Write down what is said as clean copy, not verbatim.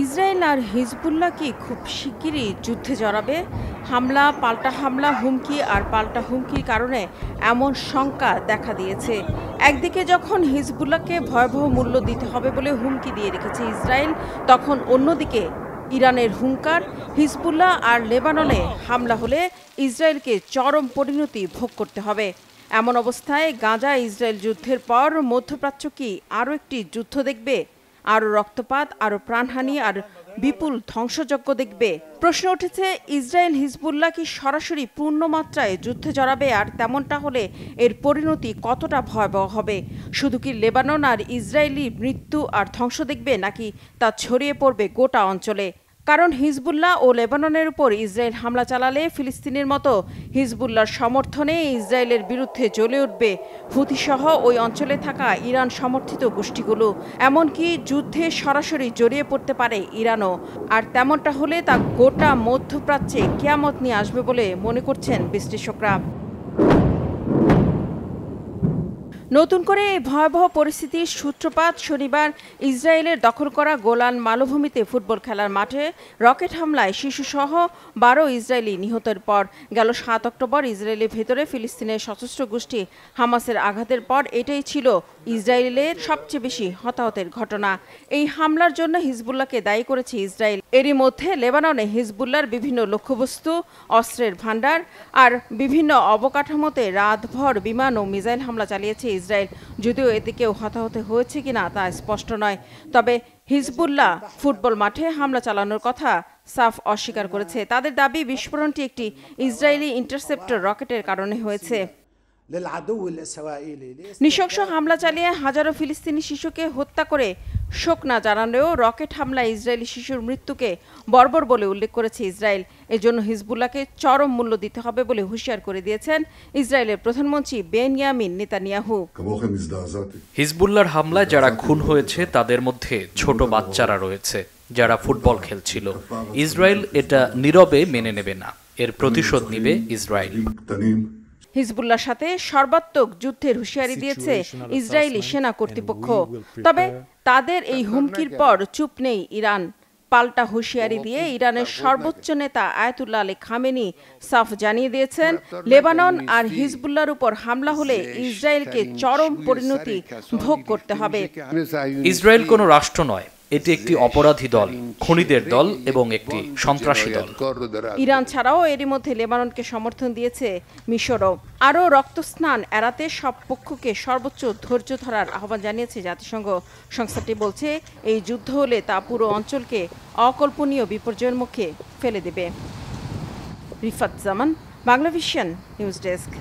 Israel আর Hezbollah কি খুব শিগগিরই যুদ্ধে জড়াবে? হামলা, পাল্টা হামলা, হুমকি আর পাল্টা হুমকির কারণে এমন শঙ্কা দেখা দিয়েছে। একদিকে যখন হিজবুল্লাহকে ভয়াবহ মূল্য দিতে হবে বলে হুমকি দিয়ে রেখেছে ইসরায়েল, তখন অন্যদিকে ইরানের হুঙ্কার, হিজবুল্লাহ আর লেবাননে হামলা হলে ইসরায়েলকে চরম পরিণতি ভোগ করতে হবে। এমন অবস্থায় গাজা ইসরায়েল যুদ্ধের পর মধ্যপ্রাচ্য কি আরও একটি যুদ্ধ দেখবে? আরও রক্তপাত, আরও প্রাণহানি আর বিপুল ধ্বংসযজ্ঞ দেখবে? প্রশ্ন উঠেছে, ইসরায়েল হিজবুল্লাহ কি সরাসরি পূর্ণমাত্রায় যুদ্ধে জড়াবে? আর তেমনটা হলে এর পরিণতি কতটা ভয়াবহ হবে? শুধু কি লেবানন আর ইসরায়েলি মৃত্যু আর ধ্বংস দেখবে, নাকি তা ছড়িয়ে পড়বে গোটা অঞ্চলে? কারণ হিজবুল্লাহ ও লেবাননের উপর ইসরায়েল হামলা চালালে ফিলিস্তিনের মতো হিজবুল্লাহর সমর্থনে ইসরায়েলের বিরুদ্ধে জ্বলে উঠবে হুথিসহ ওই অঞ্চলে থাকা ইরান সমর্থিত গোষ্ঠীগুলো। এমনকি যুদ্ধে সরাসরি জড়িয়ে পড়তে পারে ইরানও। আর তেমনটা হলে তা গোটা মধ্যপ্রাচ্যে কিয়ামত নিয়ে আসবে বলে মনে করছেন বিশ্লেষকরা। নতুন করে এই ভয়াবহ পরিস্থিতির সূত্রপাত শনিবার ইসরায়েলের দখল করা গোলান মালভূমিতে ফুটবল খেলার মাঠে রকেট হামলায় শিশুসহ 12 ইসরায়েলি নিহতের পর। গেল 7 অক্টোবর ইসরায়েলের ভেতরে ফিলিস্তিনের সশস্ত্র গোষ্ঠী হামাসের আঘাতের পর এটাই ছিল ইসরায়েলের সবচেয়ে বেশি হতাহতের ঘটনা। এই হামলার জন্য হিজবুল্লাহকে দায়ী করেছে ইসরায়েল। এরই মধ্যে লেবাননে হিজবুল্লাহর বিভিন্ন লক্ষ্যবস্তু, অস্ত্রের ভান্ডার আর বিভিন্ন অবকাঠামোতে রাতভর বিমান ও মিসাইল হামলা চালিয়েছে ইসরায়েল। যদিও এতে কেউ হতাহত হয়েছে কিনা তা স্পষ্ট নয়। তবে হিজবুল্লাহ ফুটবল মাঠে হামলা চালানোর কথা সাফ অস্বীকার করেছে। তাদের দাবি, বিস্ফোরণটি একটি ইসরায়েলি ইন্টারসেপ্টর রকেটের কারণে হয়েছে। নৃশংস হামলা চালিয়ে হাজারো ফিলিস্তিনি শিশুকে হত্যা করে শোক না জানালেও রকেট হামলায় ইসরায়েলি শিশুর মৃত্যুকে বর্বর বলে উল্লেখ করেছে ইসরায়েল। এজন্য হিজবুল্লাহকে চরম মূল্য দিতে হবে বলে হুঁশিয়ার করে দিয়েছেন ইসরায়েলের প্রধানমন্ত্রী বেনিয়ামিন নেতানিয়াহু। হিজবুল্লাহর হামলায় যারা খুন হয়েছে তাদের মধ্যে ছোট বাচ্চারা রয়েছে যারা ফুটবল খেলছিল। ইসরায়েল এটা নীরবে মেনে নেবে না, এর প্রতিশোধ নেবে ইসরায়েল। হিজবুল্লাহর সাথে সর্বাত্মক যুদ্ধের হুঁশিয়ারি দিয়েছে ইসরায়েলি সেনা কর্তৃপক্ষ। তবে তাদের এই হুমকির পর চুপ নেই ইরান। পাল্টা হুঁশিয়ারি দিয়ে ইরানের সর্বোচ্চ নেতা আয়াতুল্লাহ আলী খামেনি সাফ জানিয়ে দিয়েছেন, লেবানন আর হিজবুল্লাহর উপর হামলা হলে ইসরায়েলকে চরম পরিণতি ভোগ করতে হবে। ইসরায়েল কোনো রাষ্ট্র নয়, এটি একটি অপরাধী দল, খুনিদের দল এবং একটি সন্ত্রাসী দল। ইরান ছাড়াও এরই মধ্যে লেবাননকে সমর্থন দিয়েছে মিশরও। আরও রক্তস্নান এড়াতে সব পক্ষকে সর্বোচ্চ ধৈর্য ধরার আহ্বান জানিয়েছে জাতিসংঘ। সংস্থাটি বলছে, এই যুদ্ধ হলে তা পুরো অঞ্চলকে অকল্পনীয় বিপর্যয়ের মুখে ফেলে দেবে। রিফাত জামান, বাংলাভিশন নিউজ ডেস্ক।